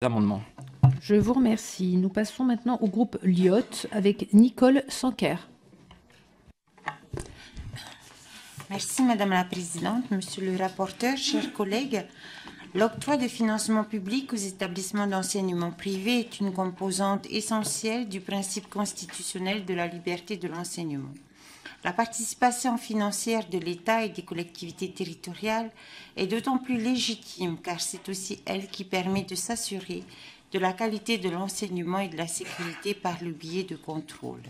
amendements. Je vous remercie. Nous passons maintenant au groupe Lyot avec Nicole Sanquer. Merci Madame la Présidente, Monsieur le rapporteur, chers collègues. L'octroi de financement public aux établissements d'enseignement privé est une composante essentielle du principe constitutionnel de la liberté de l'enseignement. La participation financière de l'État et des collectivités territoriales est d'autant plus légitime car c'est aussi elle qui permet de s'assurer de la qualité de l'enseignement et de la sécurité par le biais de contrôles.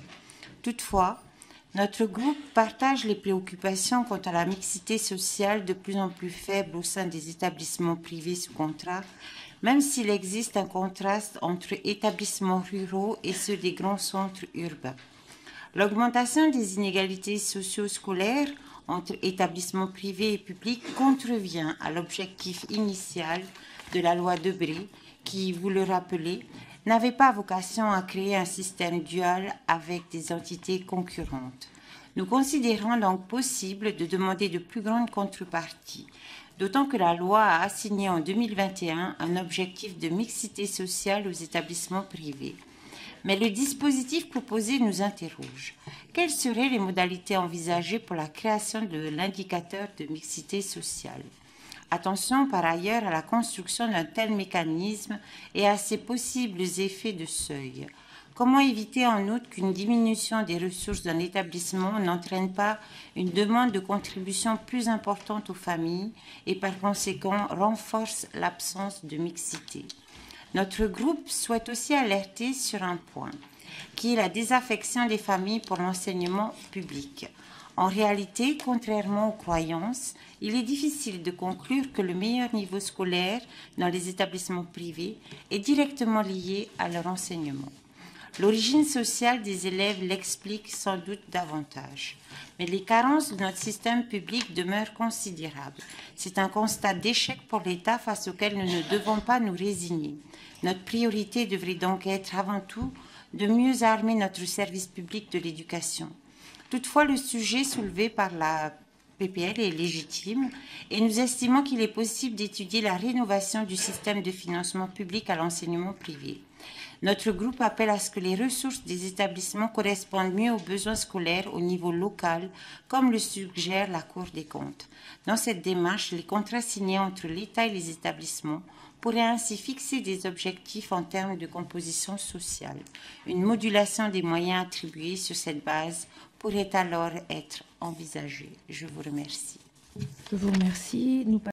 Toutefois, notre groupe partage les préoccupations quant à la mixité sociale de plus en plus faible au sein des établissements privés sous contrat, même s'il existe un contraste entre établissements ruraux et ceux des grands centres urbains. L'augmentation des inégalités socio-scolaires entre établissements privés et publics contrevient à l'objectif initial de la loi Debré, qui, vous le rappelez, n'avait pas vocation à créer un système dual avec des entités concurrentes. Nous considérons donc possible de demander de plus grandes contreparties, d'autant que la loi a assigné en 2021 un objectif de mixité sociale aux établissements privés. Mais le dispositif proposé nous interroge. Quelles seraient les modalités envisagées pour la création de l'indicateur de mixité sociale ? Attention par ailleurs à la construction d'un tel mécanisme et à ses possibles effets de seuil. Comment éviter en outre qu'une diminution des ressources d'un établissement n'entraîne pas une demande de contribution plus importante aux familles et par conséquent renforce l'absence de mixité ? Notre groupe souhaite aussi alerter sur un point, qui est la désaffection des familles pour l'enseignement public. En réalité, contrairement aux croyances, il est difficile de conclure que le meilleur niveau scolaire dans les établissements privés est directement lié à leur enseignement. L'origine sociale des élèves l'explique sans doute davantage, mais les carences de notre système public demeurent considérables. C'est un constat d'échec pour l'État face auquel nous ne devons pas nous résigner. Notre priorité devrait donc être avant tout de mieux armer notre service public de l'éducation. Toutefois, le sujet soulevé par la PPL est légitime et nous estimons qu'il est possible d'étudier la rénovation du système de financement public à l'enseignement privé. Notre groupe appelle à ce que les ressources des établissements correspondent mieux aux besoins scolaires au niveau local, comme le suggère la Cour des comptes. Dans cette démarche, les contrats signés entre l'État et les établissements pourraient ainsi fixer des objectifs en termes de composition sociale. Une modulation des moyens attribués sur cette base pourrait alors être envisagée. Je vous remercie. Je vous remercie. Nous